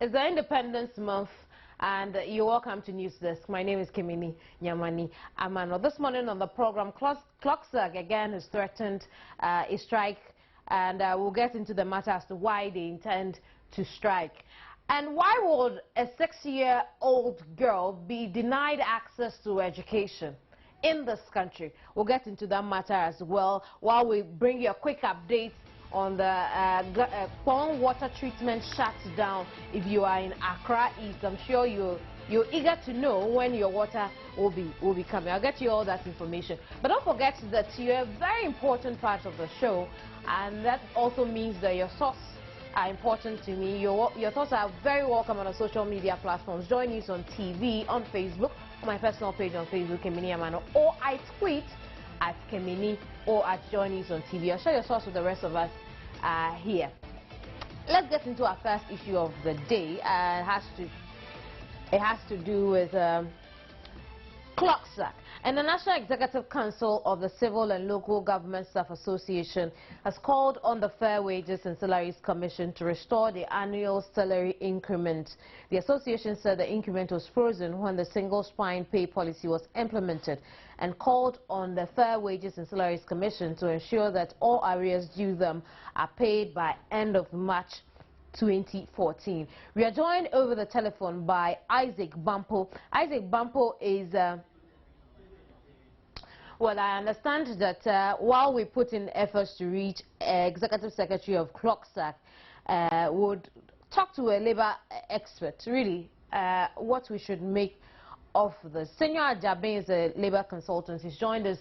It's the Independence Month, and you're welcome to News Desk. My name is Atani Delali Emmanuel. This morning on the program, Clocksack again has threatened a strike, and we'll get into the matter as to why they intend to strike. And why would a 6-year-old girl be denied access to education in this country? We'll get into that matter as well, while we bring you a quick update on the Pond water treatment shutdown. If you are in Accra East, I'm sure you're eager to know when your water will be coming. I'll get you all that information. But don't forget that you're a very important part of the show, and that also means that your thoughts are important to me. Your thoughts are very welcome on our social media platforms. Joynews on TV, on Facebook, on my personal page on Facebook, Atani Emmanuel, or I tweet at Kemini or at Joynews on TV. I'll share your thoughts with the rest of us here. Let's get into our first issue of the day. It has to do with Clocksack. And the National Executive Council of the Civil and Local Government Staff Association has called on the Fair Wages and Salaries Commission to restore the annual salary increment. The association said the increment was frozen when the single spine pay policy was implemented, and called on the Fair Wages and Salaries Commission to ensure that all arrears due them are paid by end of March 2014. We are joined over the telephone by Isaac Bampo. Isaac Bampo is well, I understand that while we put in efforts to reach Executive Secretary of Clocksack, would talk to a labor expert, really, what we should make of this. Senor Ajabe is a labor consultant. He's joined us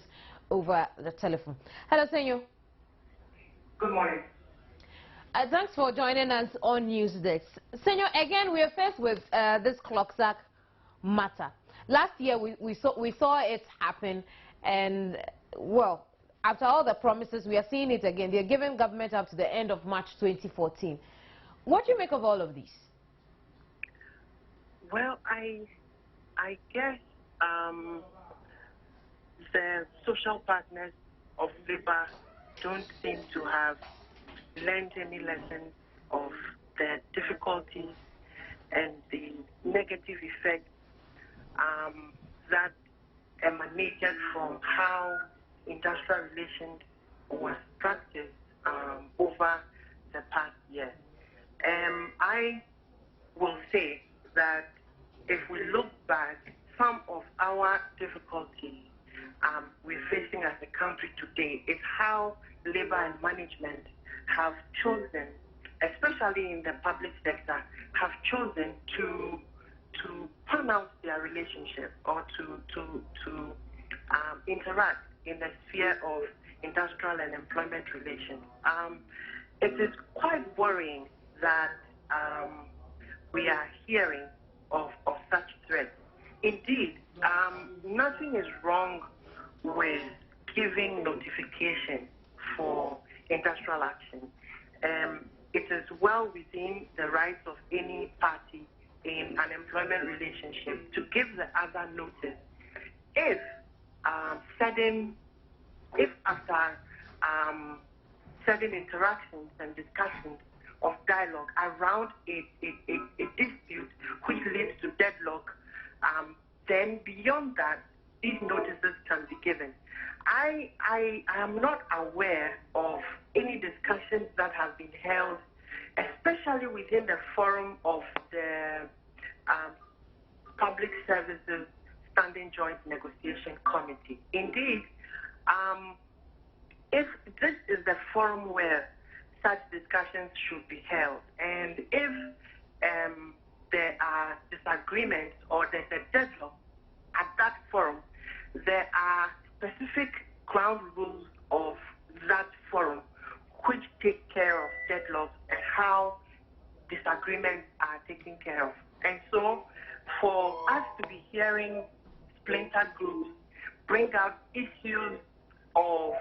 over the telephone. Hello, Senor. Good morning. Thanks for joining us on News Desk. Senor, again, we are faced with this Clocksack matter. Last year, we saw it happen. And, well, after all the promises, we are seeing it again. They're giving government up to the end of March 2014. What do you make of all of these? Well, I guess the social partners of labor don't seem to have learned any lessons of the difficulties and the negative effects that emanated from how industrial relations was structured over the past year. I will say that if we look back, some of our difficulties we're facing as a country today is how labor and management have chosen, especially in the public sector, have chosen to pan out their relationship or to interact in the sphere of industrial and employment relations. It is quite worrying that we are hearing of such threats. Indeed, nothing is wrong with giving notification for industrial action. It is well within the rights of any party in an employment relationship to give the other notice if after certain interactions and discussions of dialogue around a dispute which leads to deadlock, then beyond that, these notices can be given. I am not aware of any discussions that have been held, especially within the forum of the Public Services Standing Joint Negotiation Committee. Indeed, if this is the forum where such discussions should be held, and if there are disagreements or there's a deadlock at that forum, there are specific ground rules of that forum which take care of deadlocks and how disagreements are taken care of. And so for us to be hearing splintered groups bring out issues of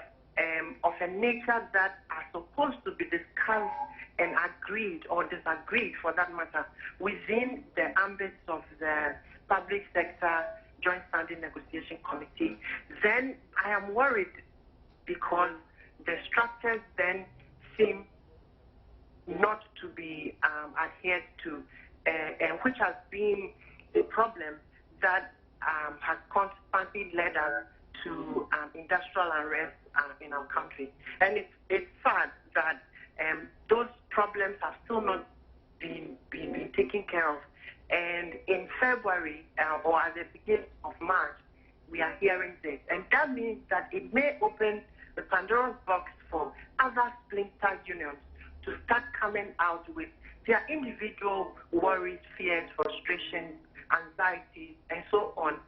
a nature that are supposed to be discussed and agreed or disagreed, for that matter, within the ambit of the Public Sector Joint Standing Negotiation Committee, then I am worried because the structures then seem not to be adhered to. which has been a problem that has constantly led us to industrial unrest in our country. And it's sad that those problems have still not been taken care of. And in February or at the beginning of March, we are hearing this. And that means that it may open the Pandora's box for other splinter unions to start coming out with their individual worries, fears, frustrations, anxieties, and so on,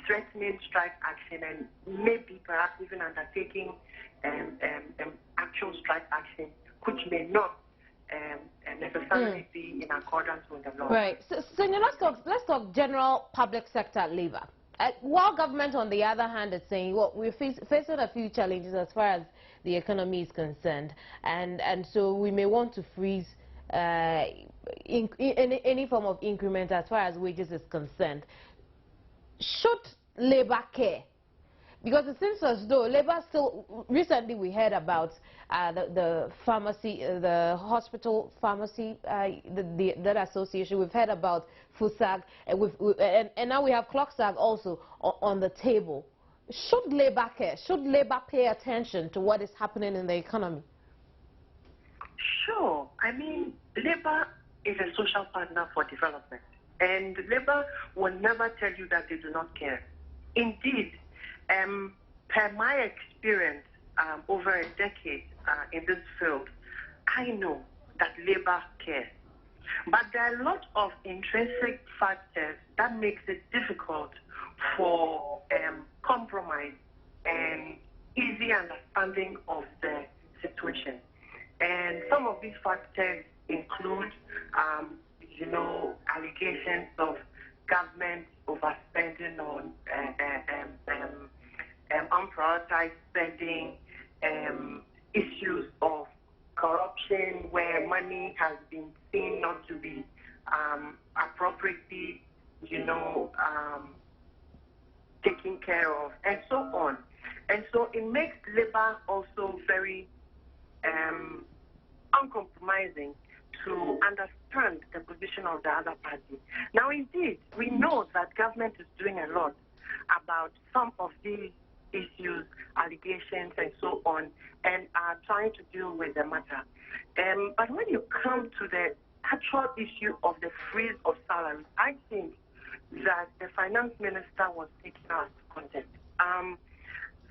threatening strike action and maybe perhaps even undertaking actual strike action, which may not necessarily be in accordance with the law. Right. So let's talk general public sector labor. While government, on the other hand, is saying, well, we're facing a few challenges as far as the economy is concerned, and so we may want to freeze any form of increment as far as wages is concerned. Should labor care? Because it seems as though labor still, recently we heard about the pharmacy, the hospital pharmacy, that association. We've heard about FUSAG, and now we have ClockSAG also on the table. Should labor care? Should labor pay attention to what is happening in the economy? Sure. I mean, labor is a social partner for development, and labor will never tell you that they do not care. Indeed, per my experience over a decade in this field, I know that labor cares. But there are a lot of intrinsic factors that makes it difficult for compromise and easy understanding of the situation. And some of these factors include, allegations of government overspending on unprioritized spending, issues of corruption where money has been seen not to be appropriately, taken care of, and so on. And so it makes labor also very uncompromising to understand the position of the other party. Now, indeed, we know that government is doing a lot about some of these issues, allegations, and so on, and are trying to deal with the matter. But when you come to the actual issue of the freeze of salaries, I think that the finance minister was taken out of context.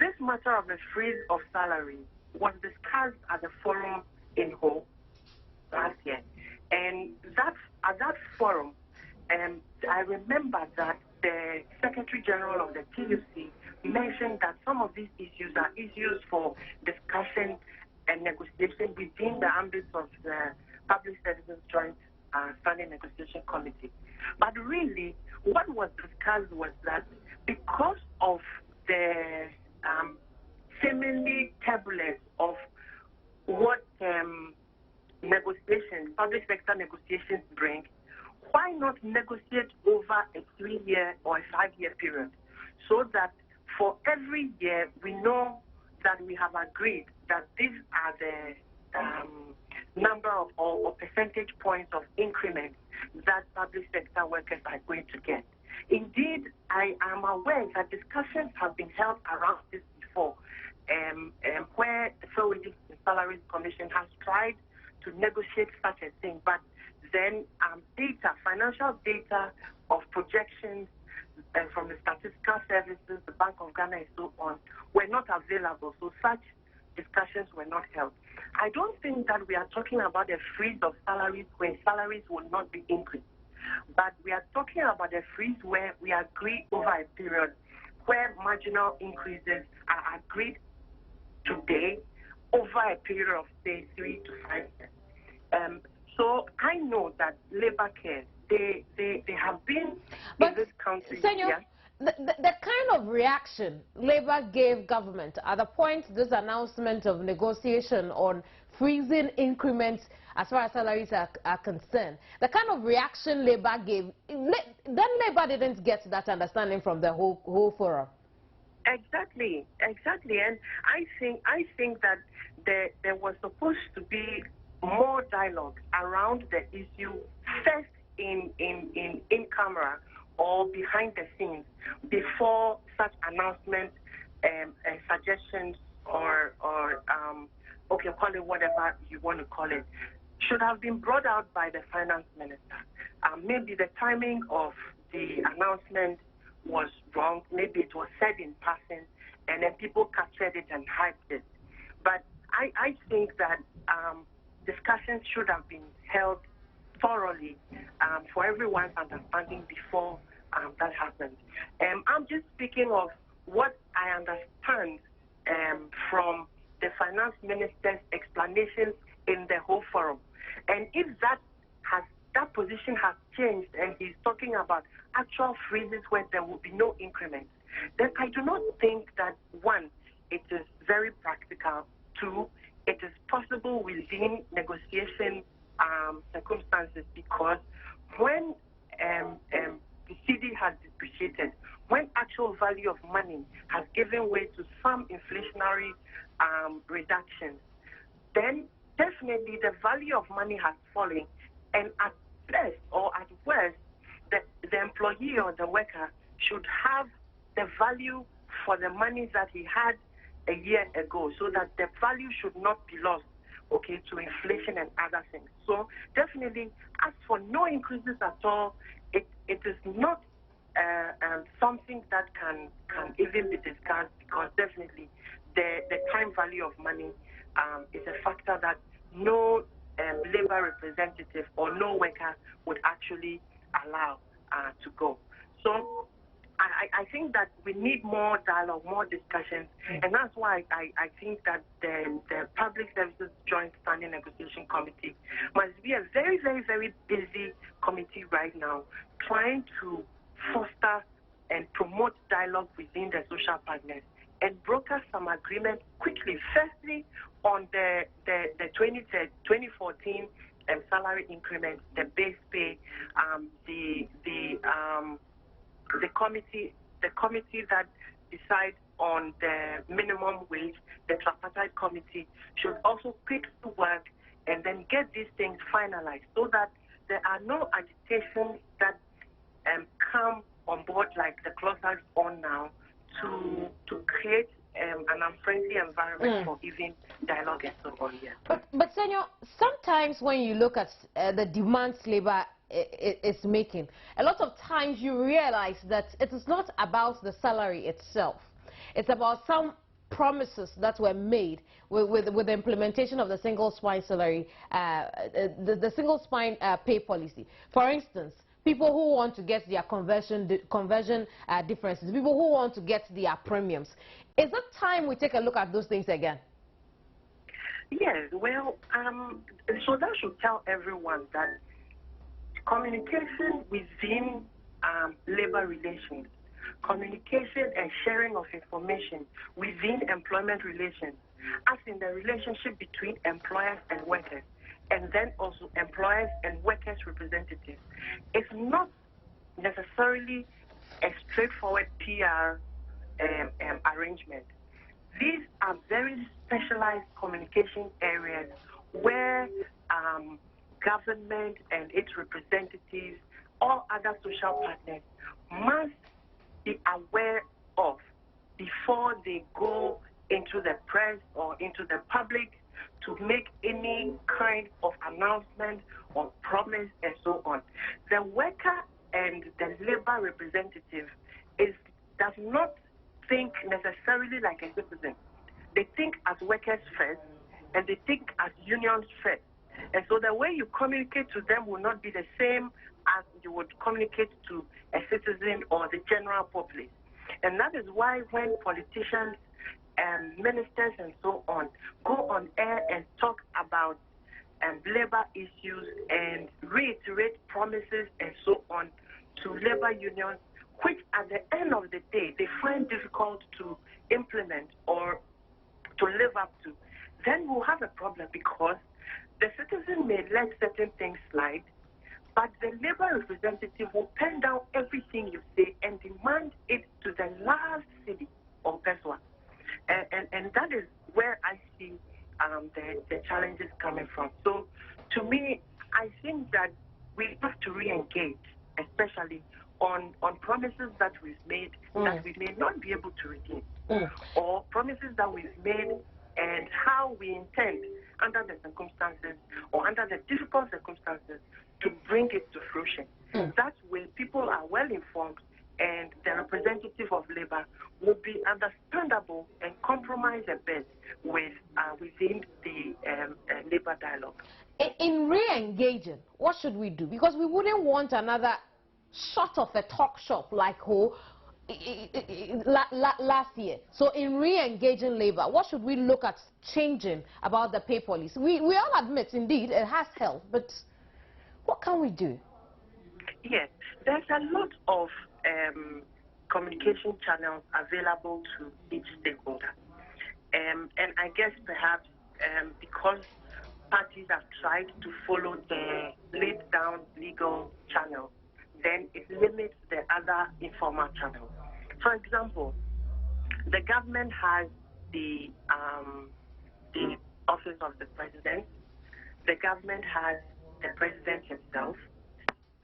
This matter of the freeze of salary was discussed at the forum in Ho last year. And at that forum, I remember that the Secretary General of the TUC mentioned that some of these issues are issues for discussion and negotiation within the ambit of the Public Services Joint Standing Negotiation Committee. But really, what was discussed was that because of the seemingly turbulence of what negotiations, public sector negotiations bring, why not negotiate over a 3-year or a 5-year period so that for every year we know that we have agreed that these are the number of or percentage points of increment that public sector workers are going to get. Indeed, I am aware that discussions have been held around this before, where the Fair Wages and Salaries Commission has tried to negotiate such a thing, but then financial data of projections from the statistical services, the Bank of Ghana, and so on, were not available. So such discussions were not held. I don't think that we are talking about a freeze of salaries when salaries will not be increased. But we are talking about a freeze where we agree over a period where marginal increases are agreed today over a period of, say, 3 to 5 years. So I know that labor cares. They have been in this country. Senor, the kind of reaction labor gave government at the point this announcement of negotiation on freezing increments as far as salaries are concerned, the kind of reaction labor gave, then labor didn't get that understanding from the whole forum. Exactly. And I think that there was supposed to be more dialogue around the issue first in camera or behind the scenes before such announcements and suggestions or okay, call it whatever you want to call it, should have been brought out by the finance minister. Maybe the timing of the announcement was wrong. Maybe it was said in passing, and then people captured it and hyped it. But I think that discussions should have been held thoroughly for everyone's understanding before that happened. I'm just speaking of what I understand from the finance minister's explanations in the whole forum. And if that position has changed and he's talking about actual freezes where there will be no increments, then I do not think that, one, it is very practical. Two, it is possible within negotiation circumstances, because when the CD has depreciated, when actual value of money has given way to some inflationary reductions, then definitely the value of money has fallen, and at best or at worst, the employee or the worker should have the value for the money that he had a year ago, so that the value should not be lost, okay, to inflation and other things. So definitely, as for no increases at all, it is not something that can even be discussed, because definitely the time value of money is a factor that no labor representative or no worker would actually allow to go. So I think that we need more dialogue, more discussions, and that's why I think that the Public Services Joint Standing Negotiation Committee must be a very, very, very busy committee right now, trying to foster and promote dialogue within the social partners and broker some agreement quickly. Firstly, on the 2014 salary increment, the base pay, the committee that decides on the minimum wage, the tripartite committee, should also quickly work and then get these things finalized, so that there are no agitations that come on board like the clauses on now to create an unfriendly environment for even dialogue and so on. Yeah. But Senor, sometimes when you look at the demands labor is making, a lot of times you realize that it is not about the salary itself. It's about some promises that were made with the implementation of the single spine salary, the single spine pay policy. For instance, people who want to get their conversion differences, people who want to get their premiums. Is it time we take a look at those things again? Yes, well, so that should tell everyone that communication within labor relations, communication and sharing of information within employment relations, as in the relationship between employers and workers, and then also employers and workers representatives, is not necessarily a straightforward PR arrangement. These are very specialized communication areas where government and its representatives, all other social partners, must be aware of before they go into the press or into the public to make any kind of announcement or promise and so on. The worker and the labor representative does not think necessarily like a citizen. They think as workers first, and they think as unions first. And so the way you communicate to them will not be the same as you would communicate to a citizen or the general populace. And that is why when politicians and ministers and so on go on air and talk about labor issues and reiterate promises and so on to labor unions, which at the end of the day they find difficult to implement or to live up to, then we'll have a problem, because the citizen may let certain things slide, but the labor representative will pen down everything you say and demand it to the last city or person. And that is where I see the challenges coming from. So to me, I think that we have to re-engage basically on promises that we've made that we may not be able to redeem, or promises that we've made and how we intend, under the circumstances or under the difficult circumstances, to bring it to fruition. That way, people are well informed, and the representative of labor will be understandable and compromise a bit with within the labor dialogue. In re-engaging, what should we do? Because we wouldn't want another sort of a talk shop like last year. So in re-engaging labor, what should we look at changing about the pay policy? We all admit, indeed, it has helped, but what can we do? Yes, there's a lot of communication channels available to each stakeholder. And I guess perhaps because parties have tried to follow the laid-down legal channel, then it limits the other informal channels. For example, the government has the office of the president. The government has the president himself.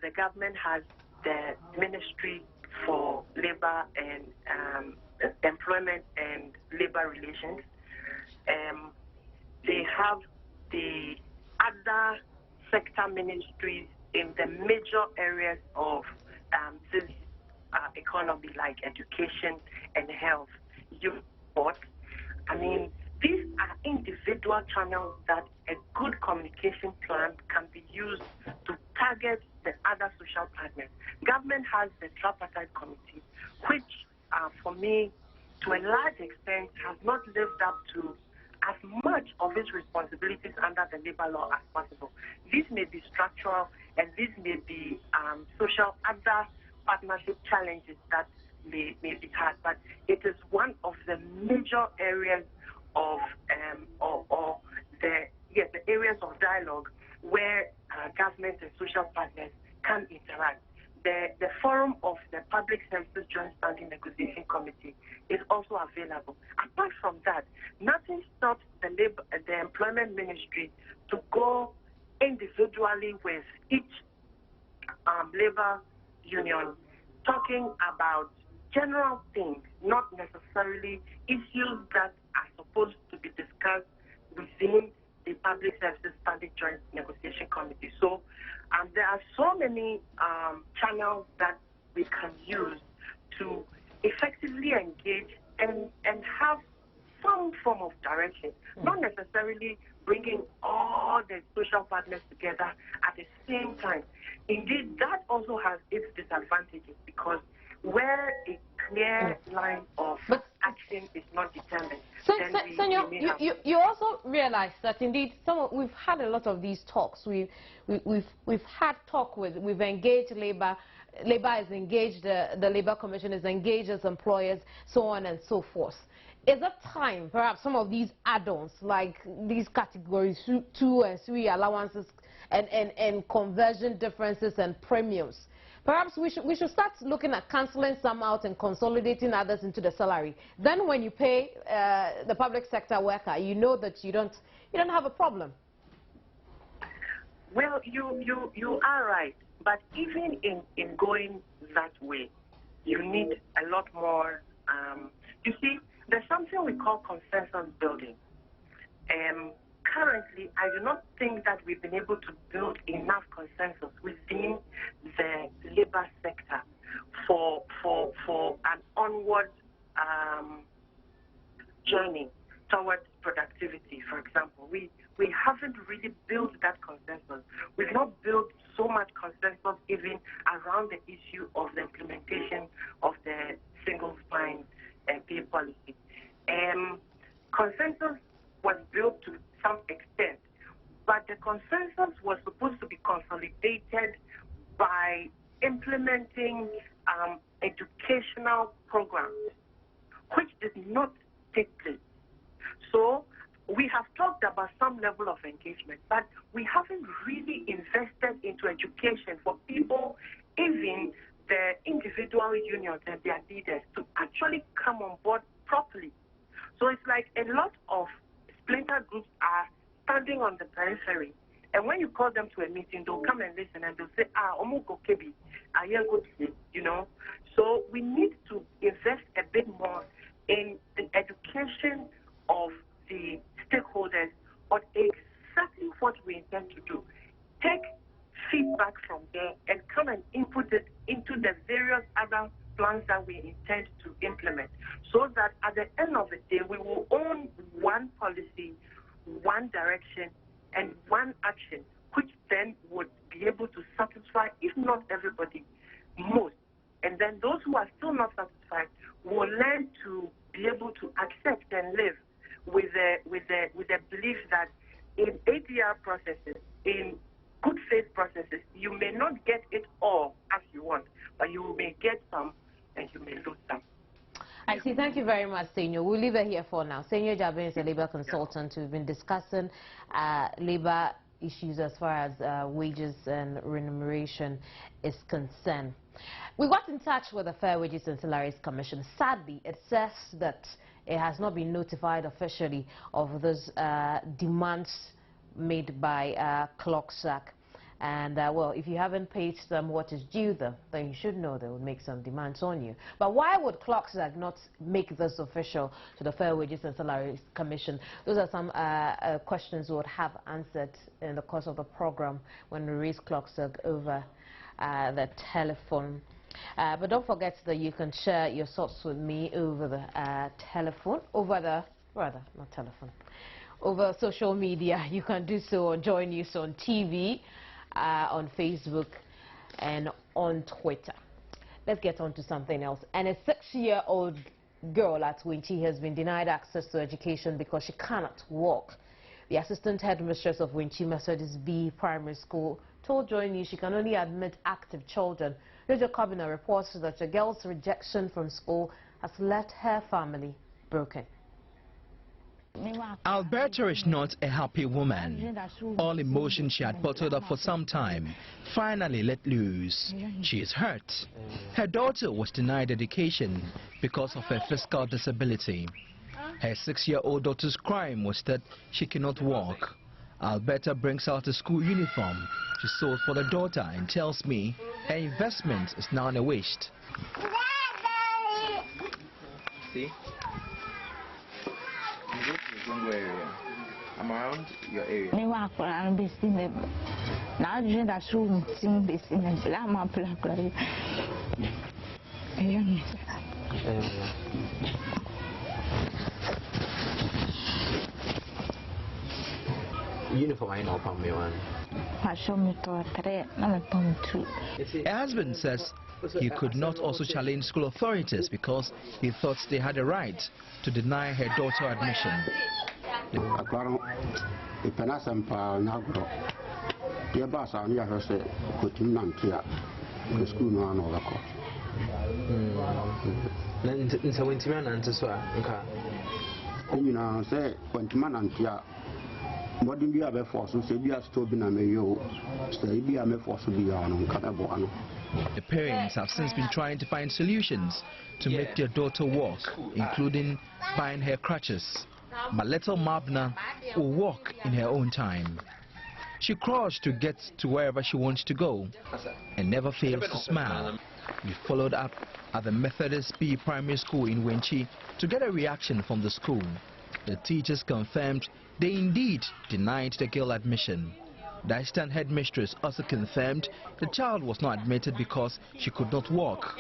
The government has the Ministry for Labor and Employment and Labor Relations. They have the other sector ministries in the major areas of this economy, like education and health, youth sport. I mean, these are individual channels that a good communication plan can be used to target the other social partners. Government has the tripartite committee, which, for me, to a large extent, has not lived up to as much of its responsibilities under the labor law as possible. These may be structural, and these may be social other partnership challenges that may be had, but it is one of the major areas of the areas of dialogue where government and social partners can interact. The forum of the Public Services Joint Standing Negotiation Committee is also available. Apart from that, nothing stops the Employment Ministry to go individually with each labor union, talking about general things, not necessarily issues that are supposed to be discussed within the Public Services Standing Joint Negotiation Committee. So there are so many channels that we can use to effectively engage and have some form of direction, not necessarily bringing all the social partners together at the same time. Indeed, that also has its disadvantages, because where a clear line of action is not determined, Senor, you also realize that indeed we've had a lot of these talks. We've had talk we've engaged labor. Labor is engaged. The Labor Commission is engaged as employers, so on and so forth. Is it time, perhaps, some of these add-ons, like these categories 2 and 3 allowances and conversion differences and premiums, perhaps we should start looking at cancelling some out and consolidating others into the salary. Then when you pay the public sector worker, you know that you don't have a problem. Well, you are right. But even in going that way, you need a lot more. You see, there's something we call consensus building. Currently, I do not think that we've been able to build enough consensus within the labor sector for an onward journey towards productivity. For example, we haven't really built that consensus. We've not built so much consensus even around the issue of the implementation of the single spine pay policy. Consensus was built to some extent, but the consensus was supposed to be consolidated by implementing educational programs, which did not take place. So we have talked about some level of engagement, but we haven't really invested into education for people, even the individual unions and their leaders, to actually come on board properly. So it's like a lot of splinter groups are standing on the periphery And when you call them to a meeting, they'll come and listen and they'll say, kebi, you know. So we need to invest a bit more in the education of the stakeholders on exactly what we intend to do. Take feedback from there and come and input it into the various other plans that we intend to implement, so that at the end of the day, we will own one policy, one direction, and one action, which then would be able to satisfy, if not everybody, most. And then those who are still not satisfied will learn to be able to accept and live with the belief that in ADR processes, in good faith processes, you may not get it all as you want, but you may get some and you may lose some. I see. Thank you very much, Senor. We'll leave it here for now. Senor Jabin is a labor consultant. We've been discussing labor issues as far as wages and remuneration is concerned. We got in touch with the Fair Wages and Salaries Commission. Sadly, it says that it has not been notified officially of those demands made by ClockSack. And, well, if you haven't paid them what is due them, then you should know they will make some demands on you. But why would ClockSack not make this official to the Fair Wages and Salaries Commission? Those are some questions we would have answered in the course of the program when we raise ClockSack over the telephone. But don't forget that you can share your thoughts with me over the telephone, over social media. You can do so on Joynews on TV, on Facebook, and on Twitter. Let's get on to something else. And a 6-year-old girl at Winchi has been denied access to education because she cannot walk. The assistant headmistress of Winchi Methodist B Primary School told Joynews she can only admit active children. Roger Cobbiner reports that the girl's rejection from school has left her family broken. Alberta is not a happy woman. All emotions she had bottled up for some time finally let loose. She is hurt. Her daughter was denied education because of her physical disability. Her 6-year-old daughter's crime was that she cannot walk. Alberta brings out a school uniform she sold for the daughter and tells me her investment is now a waste. See? I'm around your area. Uniform I know from me one. Her husband says he could not also challenge school authorities because he thought they had a right to deny her daughter admission. The parents have since been trying to find solutions to make their daughter walk, including buying her crutches. But little Mabna will walk in her own time. She crawls to get to wherever she wants to go and never fails to smile. We followed up at the Methodist B Primary School in Winchi to get a reaction from the school. The teachers confirmed they indeed denied the girl admission. The assistant headmistress also confirmed the child was not admitted because she could not walk.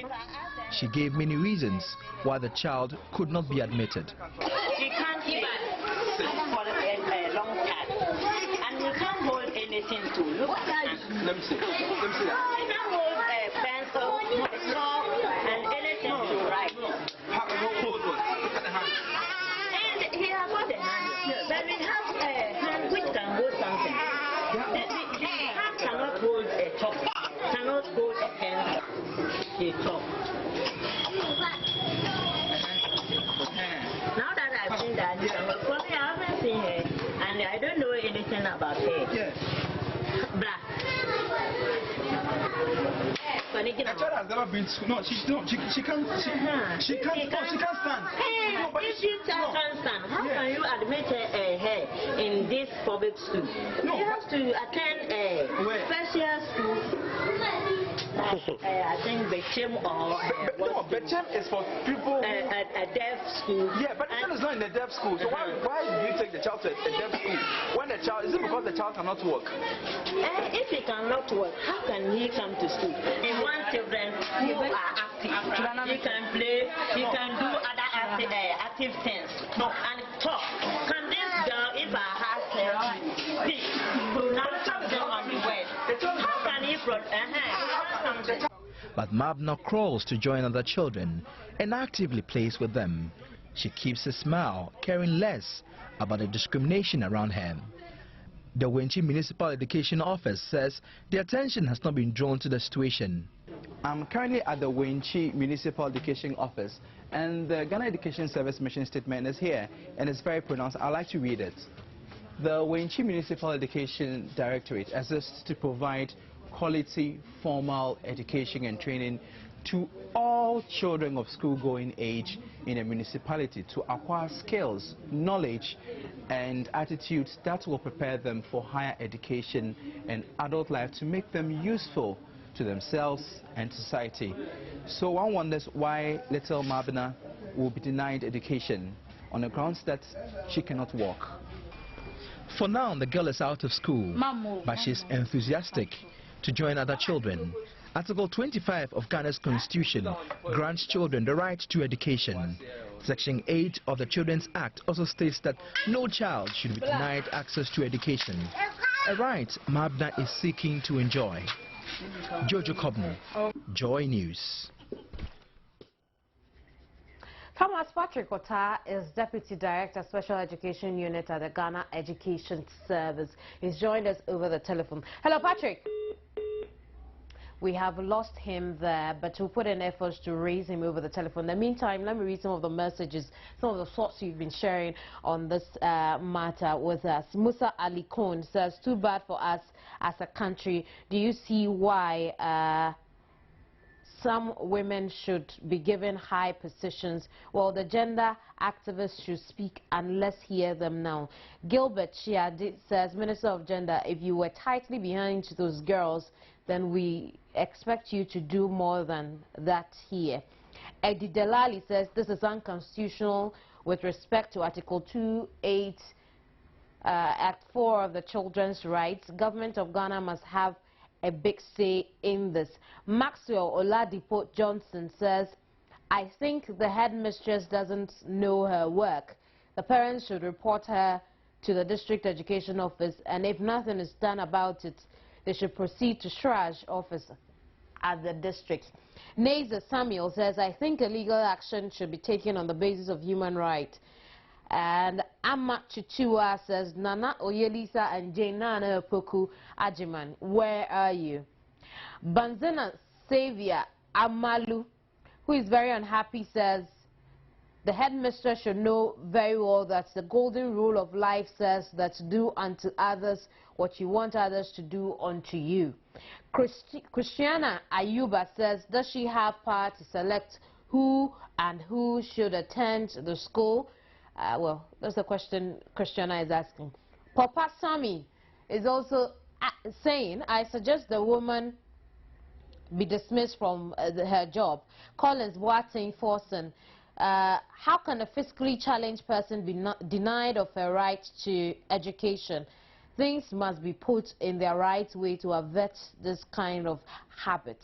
She gave many reasons why the child could not be admitted. You can't sit for a long time, and you can't hold anything to look at. Let me see. You can't hold a pencil, a chalk, and anything to write. And he has got a hand, but we have a hand which can hold something. The hand cannot hold a chalk, cannot hold a pencil, a chalk. Now that I've seen that, because I haven't seen her, and I don't know anything about her. Yes. Black. A child has never been to school. No, she can't. She can't. She can't stand. Hey, no, but if you can't stand, how can you admit her in this public school? No, you have to attend a special school. I think Bechem or no, Bechem is for people. A deaf school. Yeah, but the child is not in a deaf school. So why do you take the child to a deaf school? When the child is it because the child cannot work? If he cannot work, how can he come to school? He wants children who are active. He can play. He can do other active things and talk. Can this girl, if I has her speak, pronounce something on the word? How can he pronounce? But Mabna crawls to join other children and actively plays with them. She keeps a smile, caring less about the discrimination around her. The Wenchi Municipal Education Office says the attention has not been drawn to the situation. I'm currently at the Wenchi Municipal Education Office, and the Ghana Education Service mission statement is here, and it's very pronounced. I'd like to read it. The Wenchi Municipal Education Directorate exists to provide quality formal education and training to all children of school-going age in a municipality to acquire skills, knowledge and attitudes that will prepare them for higher education and adult life to make them useful to themselves and society. So one wonders why little Mabna will be denied education on the grounds that she cannot walk. For now, the girl is out of school, but she's enthusiastic to join other children. Article 25 of Ghana's Constitution grants children the right to education. Section 8 of the Children's Act also states that no child should be denied access to education, a right Mabna is seeking to enjoy. Jojo Kobno, Joy News. Thomas Patrick Ota is Deputy Director, Special Education Unit at the Ghana Education Service. He's joined us over the telephone. Hello, Patrick. We have lost him there, but we'll put in efforts to raise him over the telephone. In the meantime, let me read some of the messages, some of the thoughts you've been sharing on this matter with us. Musa Ali Khan says, too bad for us as a country. Do you see why some women should be given high positions? Well, the gender activists should speak and let's hear them now. Gilbert Chiadi says, Minister of Gender, if you were tightly behind those girls, then we expect you to do more than that here. Atani Delali says this is unconstitutional with respect to Article 2(8) Act 4 of the Children's Rights. Government of Ghana must have a big say in this. Maxwell Oladipo Johnson says, I think the headmistress doesn't know her work. The parents should report her to the district education office, and if nothing is done about it, they should proceed to Shraj office at the district. Naza Samuel says, I think a legal action should be taken on the basis of human rights. And Amma Chichua says, Nana Oyelisa and Jainana Poku Ajiman, where are you? Banzena Xavier Amalu, who is very unhappy, says, the headmistress should know very well that the golden rule of life says that do unto others what you want others to do unto you. Christiana Ayuba says, does she have power to select who and who should attend the school? Well, that's the question Christiana is asking. Papa Sami is also saying, I suggest the woman be dismissed from her job. Collins Boateng Forson, how can a physically challenged person be denied of her right to education? Things must be put in their right way to avert this kind of habit.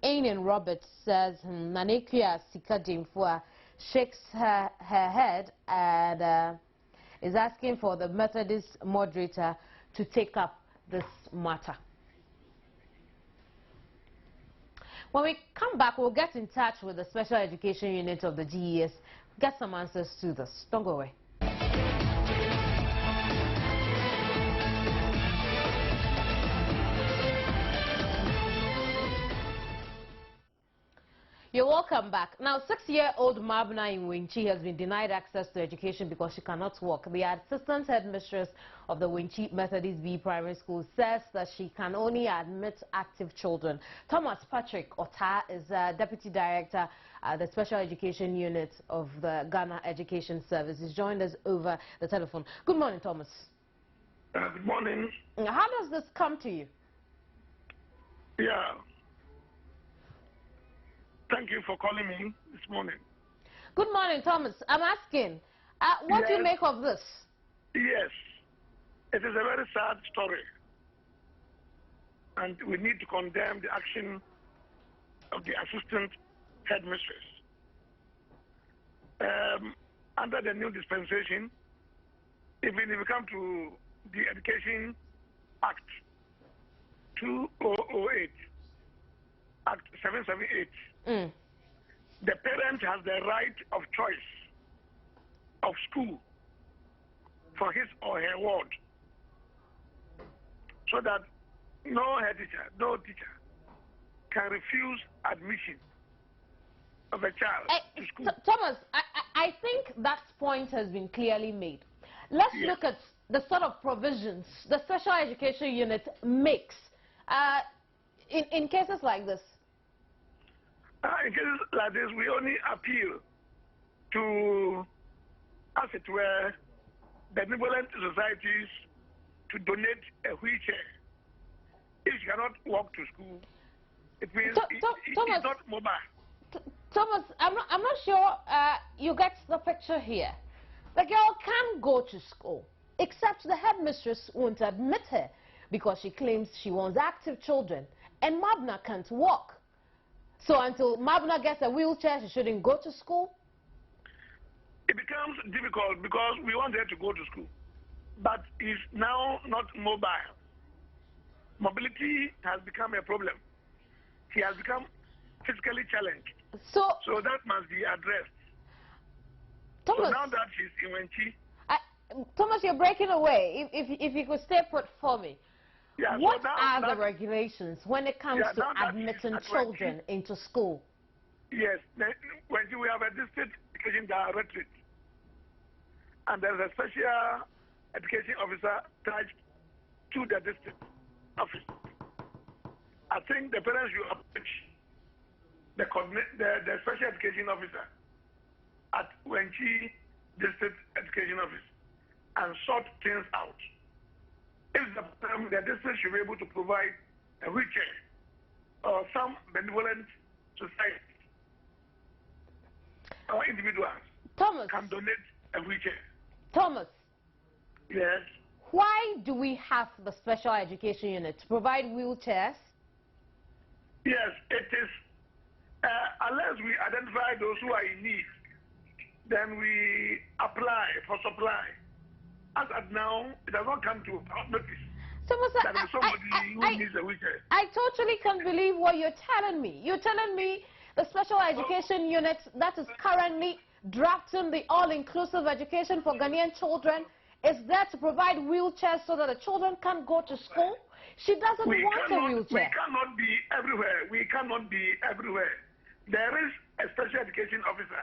Ainen Roberts says, Nanekia Sikadimfua shakes her head and is asking for the Methodist moderator to take up this matter. When we come back, we'll get in touch with the Special Education Unit of the GES, get some answers to this. Don't go away. You're welcome back. Now, 6-year-old Mabna in Winchi has been denied access to education because she cannot walk. The assistant headmistress of the Winchi Methodist B Primary School says that she can only admit active children. Thomas Patrick Ota is Deputy Director at the Special Education Unit of the Ghana Education Service. He's joined us over the telephone. Good morning, Thomas. Good morning. How does this come to you? Yeah. Thank you for calling me this morning. Good morning, Thomas. I'm asking, what do you make of this? Yes. It is a very sad story. And we need to condemn the action of the assistant headmistress. Under the new dispensation, even if we come to the Education Act 2008, Act 778, the parent has the right of choice of school for his or her ward, so that no teacher can refuse admission of a child to school. Thomas, I think that point has been clearly made. Let's look at the sort of provisions the special education unit makes in cases like this. In cases like this, we only appeal to, as it were, benevolent societies to donate a wheelchair. If you cannot walk to school, it means Thomas, it's not mobile. Thomas, I'm not sure you get the picture here. The girl can go to school, except the headmistress won't admit her because she claims she wants active children, and Mabna can't walk. So until Mabna gets a wheelchair, she shouldn't go to school? It becomes difficult because we want her to go to school, but is now not mobile. Mobility has become a problem. She has become physically challenged. So that must be addressed. Thomas, so now that she's in Wenchi. Thomas, you're breaking away. If you could stay put for me. Yeah, what are the regulations when it comes to admitting children into school? Yes, when we have a district education directorate, and there's a special education officer attached to the district office. I think the parents should approach the special education officer at Wenchi District Education Office and sort things out. If the district should be able to provide a wheelchair or some benevolent society or individuals can donate a wheelchair. Thomas. Yes. Why do we have the special education unit to provide wheelchairs? Yes, it is. Unless we identify those who are in need, then we apply for supply. As at now, it has not come to our notice. Thomas, that is somebody who needs a wheelchair. I totally can't believe what you're telling me. You're telling me the special education unit that is currently drafting the all-inclusive education for Ghanaian children is there to provide wheelchairs so that the children can go to school? She doesn't want a wheelchair. We cannot be everywhere. We cannot be everywhere. There is a special education officer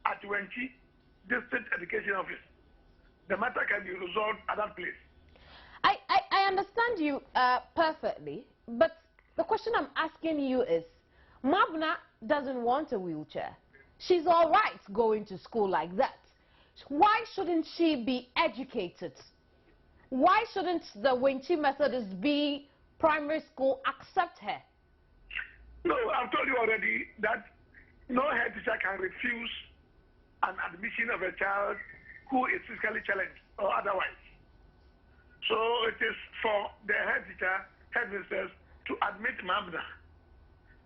at Wenchi District Education Office. The matter can be resolved at that place. I understand you perfectly, but the question I'm asking you is, Mabna doesn't want a wheelchair. She's all right going to school like that. Why shouldn't she be educated? Why shouldn't the Wenchi Methodist B Primary School accept her? No, I've told you already that no head teacher can refuse an admission of a child who is physically challenged or otherwise. So it is for the head teacher, headmistress, to admit Mabna.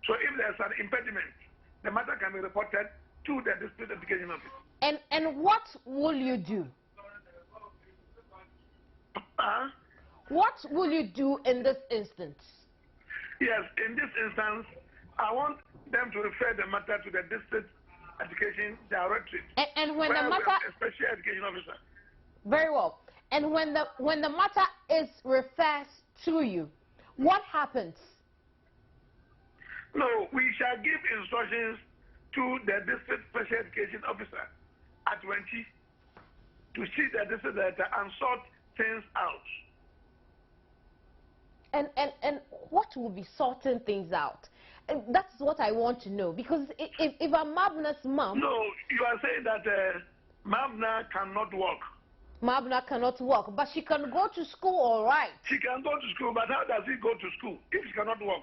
So if there's an impediment, the matter can be reported to the district education office. And what will you do? What will you do in this instance? Yes, in this instance, I want them to refer the matter to the district education directorate. And when the matter, a special education officer. Very well. And when the matter is referred to you, what happens? No, we shall give instructions to the district special education officer at Wenchi to see the district director and sort things out. And what will be sorting things out? And that's what I want to know, because if I'm Mabna's mom... No, you are saying that Mabna cannot work. Mabna cannot work, but she can go to school, all right. She can go to school, but how does she go to school if she cannot work?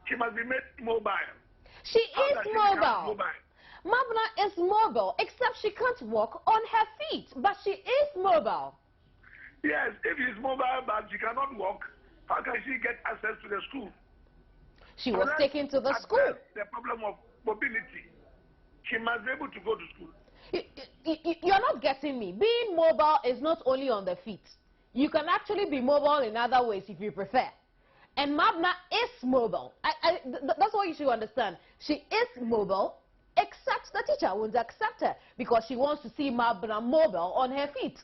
She must be made mobile. She is mobile. Mabna is mobile, except she can't walk on her feet, but she is mobile. Yes, if she's mobile but she cannot walk, how can she get access to the school? She was taken to the school. The problem of mobility. She must be able to go to school. You're not getting me. Being mobile is not only on the feet. You can actually be mobile in other ways if you prefer. And Mabna is mobile. That's what you should understand. She is mobile, except the teacher won't accept her because she wants to see Mabna mobile on her feet.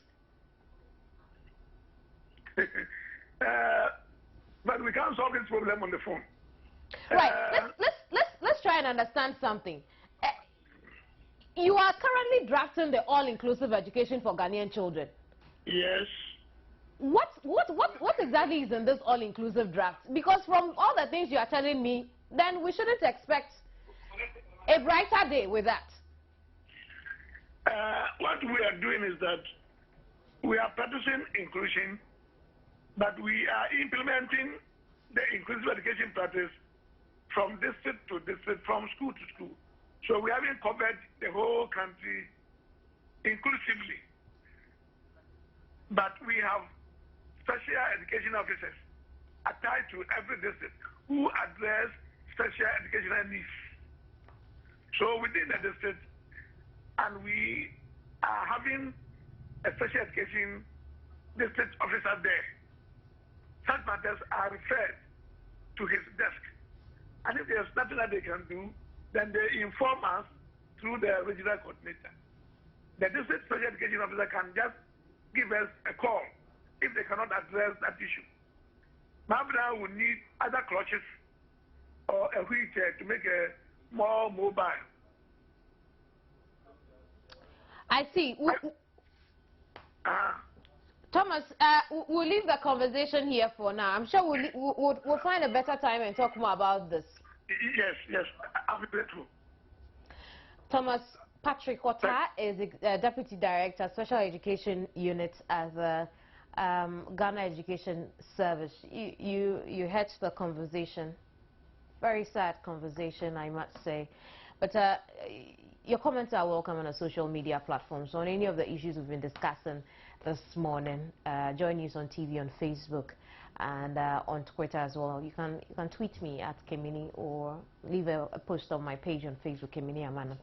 But we can't solve this problem on the phone. Right. Let's try and understand something. You are currently drafting the all-inclusive education for Ghanaian children. Yes. What exactly is in this all-inclusive draft? Because from all the things you are telling me, then we shouldn't expect a brighter day with that. What we are doing is that we are practicing inclusion, but we are implementing the inclusive education practice from district to district, from school to school. So we haven't covered the whole country inclusively. But we have special education officers attached to every district who address special educational needs. So within the district, and we are having a special education district officer there. Such matters are referred to his desk. And if there's nothing that they can do, then they inform us through the regional coordinator. The district special education officer can just give us a call if they cannot address that issue. Mabna will need other clutches or a wheelchair to make a more mobile. I see. Thomas, we'll leave the conversation here for now. I'm sure we'll find a better time and talk more about this. Yes, I'll be grateful. Thomas Patrick Otta is Deputy Director, Special Education Unit at the Ghana Education Service. You heard the conversation. Very sad conversation, I must say. But your comments are welcome on our social media platforms on any of the issues we've been discussing this morning. Joynews on TV, on Facebook, and on Twitter as well. You can tweet me at Kemini or leave a post on my page on Facebook, Kemini Emmanuel.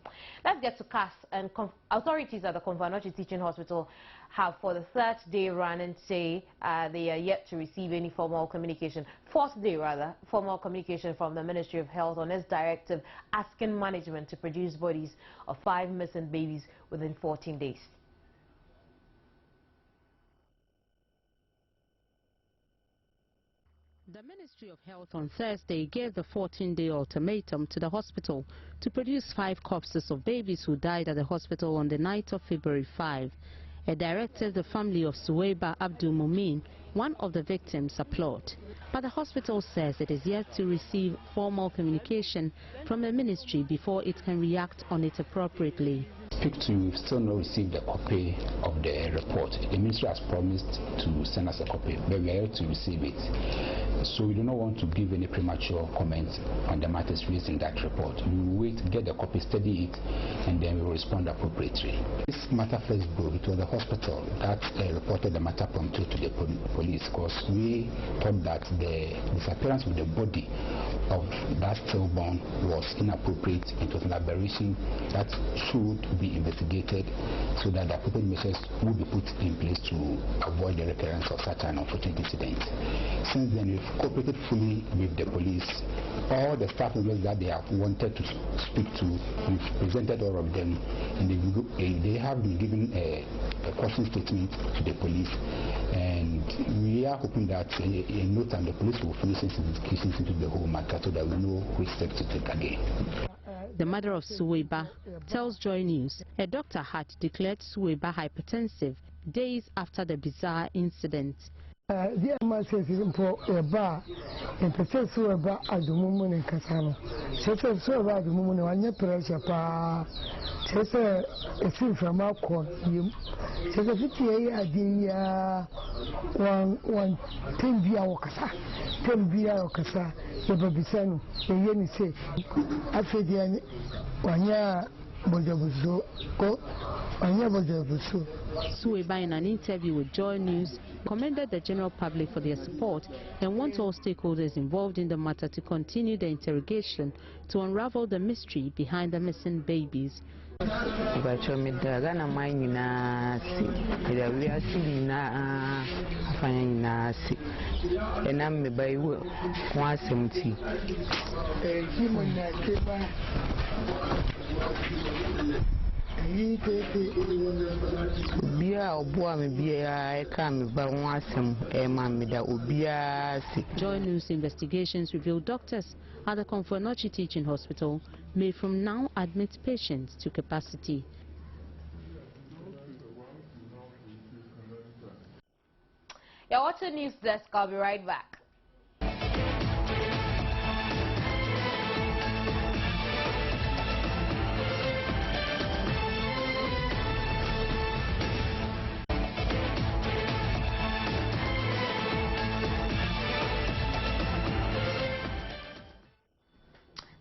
Let's get to CAS. And authorities at the Konfanochi Teaching Hospital have, for the third day running, say they are yet to receive any formal communication, fourth day rather, formal communication from the Ministry of Health on its directive asking management to produce bodies of 5 missing babies within 14 days. The Ministry of Health on Thursday gave the 14-day ultimatum to the hospital to produce 5 corpses of babies who died at the hospital on the night of February 5. A directive the family of Suwaiba Abdul Mumin, one of the victims, applaud. But the hospital says it is yet to receive formal communication from the ministry before it can react on it appropriately. We've still not received a copy of the report. The ministry has promised to send us a copy, but we are yet to receive it. So we do not want to give any premature comments on the matters raised in that report. We will wait, get the copy, study it, and then we will respond appropriately. This matter first broke. It was the hospital that reported the matter promptly to the police, because we thought that the disappearance of the body of that stillborn was inappropriate. It was an aberration that should be investigated so that the appropriate measures will be put in place to avoid the recurrence of such an unfortunate incident. Since then, we've cooperated fully with the police. All the staff members that they have wanted to speak to, we've presented all of them, and they have been given a caution statement to the police, and we are hoping that in no time the police will finish investigations into the whole matter so that we know which steps to take again. The mother of Suweba tells Joynews a doctor had declared Suweba hypertensive days after the bizarre incident. The says for a bar and possess Suweba as the woman in Casano. Says Suweba as the woman on your pressure. Says a thing from our court. Says a 50 idea one 10 via Okasa, 10 via Okasa, the Babisano, the Yeni say, I said, one year, Bojabuso, one year Bojabuso. Suweba, in an interview with Joynews, commended the general public for their support and wants all stakeholders involved in the matter to continue the interrogation to unravel the mystery behind the missing babies. Joynews investigations reveal doctors at the Komfo-Anokye Teaching Hospital may from now admit patients to capacity. You're watching News Desk. I'll be right back.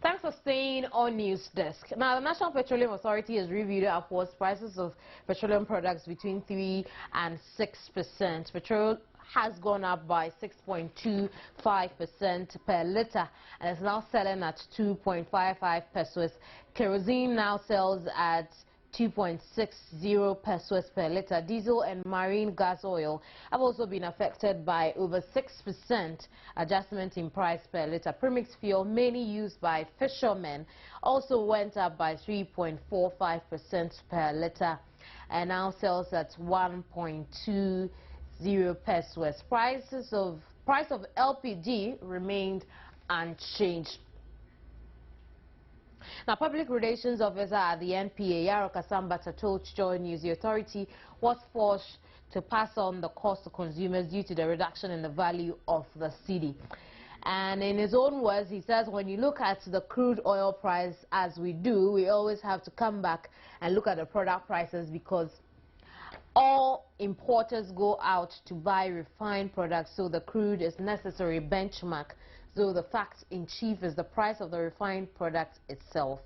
Thanks for staying on News Desk. Now, the National Petroleum Authority has reviewed upwards prices of petroleum products between 3 and 6%. Petrol has gone up by 6.25% per litre and is now selling at 2.55 pesos. Kerosene now sells at 2.60 pesos per litre. Diesel and marine gas oil have also been affected by over 6% adjustment in price per litre. Premix fuel, mainly used by fishermen, also went up by 3.45% per litre and now sells at 1.20 pesos. Price of LPG remained unchanged. Now, Public Relations Officer at the NPA, Yaro Kasambata, told Joynews the authority was forced to pass on the cost to consumers due to the reduction in the value of the cedi. And in his own words, he says when you look at the crude oil price as we do, we always have to come back and look at the product prices because all importers go out to buy refined products, so the crude is necessary benchmark. So the fact in chief is the price of the refined product itself.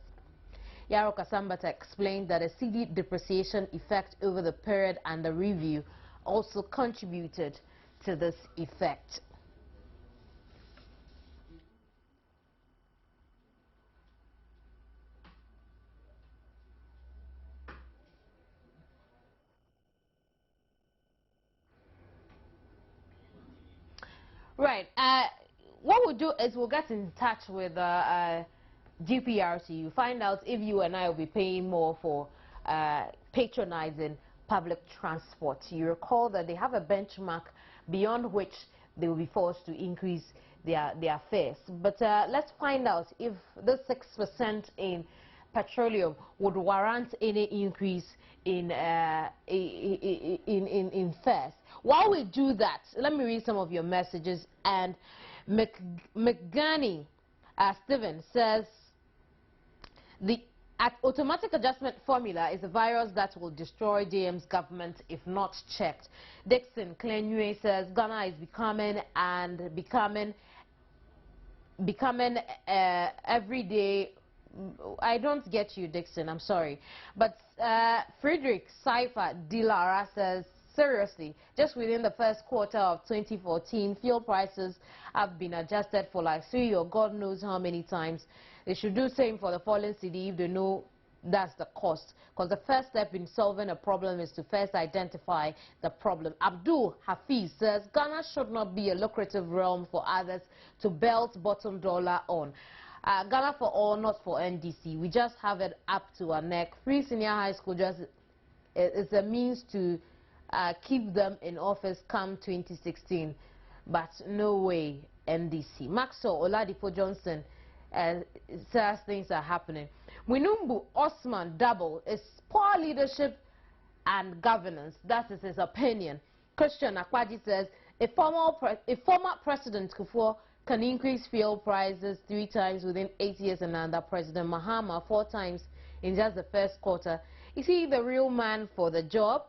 Yaro Kasambata explained that a cedi depreciation effect over the period and the review also contributed to this effect. Right. What we'll do is we'll get in touch with GPRC. You find out if you and I will be paying more for patronizing public transport. You recall that they have a benchmark beyond which they will be forced to increase their fares. But let's find out if the 6% in petroleum would warrant any increase in fares. While we do that, let me read some of your messages. And McGurney Steven says the automatic adjustment formula is a virus that will destroy DM's government if not checked. Dixon Klenyue says Ghana is becoming every day. I don't get you, Dixon, I'm sorry. But Friedrich Seifer Dilara says, seriously, just within the first quarter of 2014, fuel prices have been adjusted for like 3 or God knows how many times. They should do the same for the falling cedi if they know that's the cost. Because the first step in solving a problem is to first identify the problem. Abdul Hafiz says, Ghana should not be a lucrative realm for others to belt bottom dollar on. Ghana for all, not for NDC. We just have it up to our neck. Free senior high school just is a means to keep them in office come 2016, but no way NDC. Maxwell Oladipo Johnson says things are happening. Mwinumbu Osman Double is poor leadership and governance. That is his opinion. Christian Akwaji says a former President Kufuor can increase fuel prices 3 times within 8 years, and under President Mahama 4 times in just the first quarter. Is he the real man for the job?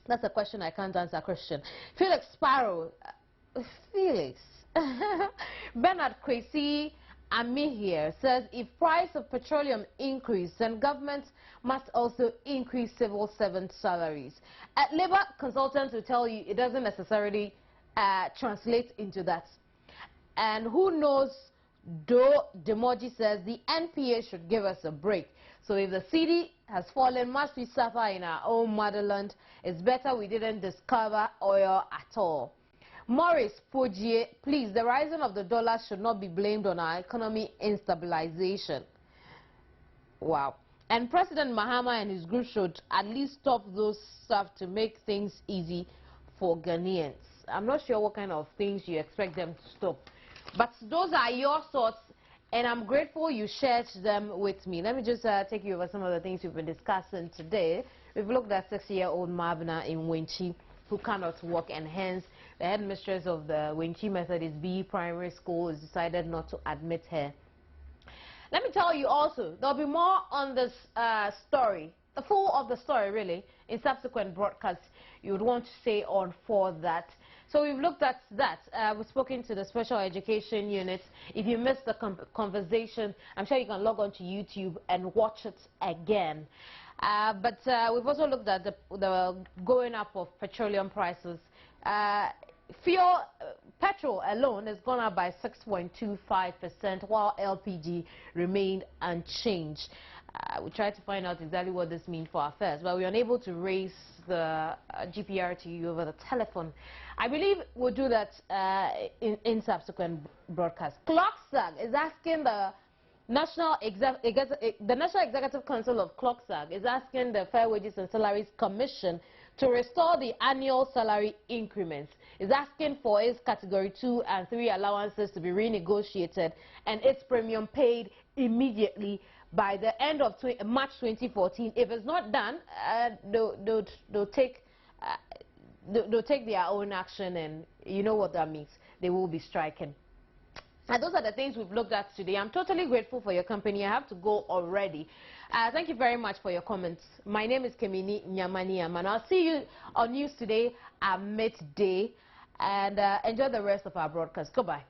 That's a question I can't answer, Christian. Felix Sparrow. Felix. Bernard Kwesi Ami here says if price of petroleum increase, then government must also increase civil servant salaries. Labor consultants will tell you it doesn't necessarily translate into that. And who knows, though Demoji says the NPA should give us a break. So if the CD has fallen, must we suffer in our own motherland? It's better we didn't discover oil at all. Maurice Pojie, please, the rising of the dollar should not be blamed on our economy instabilization. Wow. And President Mahama and his group should at least stop those stuff to make things easy for Ghanaians. I'm not sure what kind of things you expect them to stop. But those are your thoughts, and I'm grateful you shared them with me. Let me just take you over some of the things we've been discussing today. We've looked at 6-year-old Mabna in Wenchi, who cannot work, and hence the headmistress of the Wenchi Methodist B Primary School has decided not to admit her. Let me tell you also, there'll be more on this story, the full of the story really, in subsequent broadcasts you would want to stay on for that. So we've looked at that. We've spoken to the special education unit. If you missed the conversation, I'm sure you can log on to YouTube and watch it again. But we've also looked at the going up of petroleum prices. Petrol alone has gone up by 6.25%, while LPG remained unchanged. We tried to find out exactly what this means for our fares, but we were unable to raise the GPR to you over the telephone. I believe we'll do that in subsequent broadcasts. ClockSAG is asking the National Executive Council of ClockSAG is asking the Fair Wages and Salaries Commission to restore the annual salary increments. Is asking for its Category 2 and 3 allowances to be renegotiated and its premium paid immediately by the end of March 2014. If it's not done, they'll take their own action, and you know what that means. They will be striking. And those are the things we've looked at today. I'm totally grateful for your company. I have to go already. Thank you very much for your comments. My name is Kemini Nyamani Aman. I'll see you on News Today at midday. And enjoy the rest of our broadcast. Goodbye.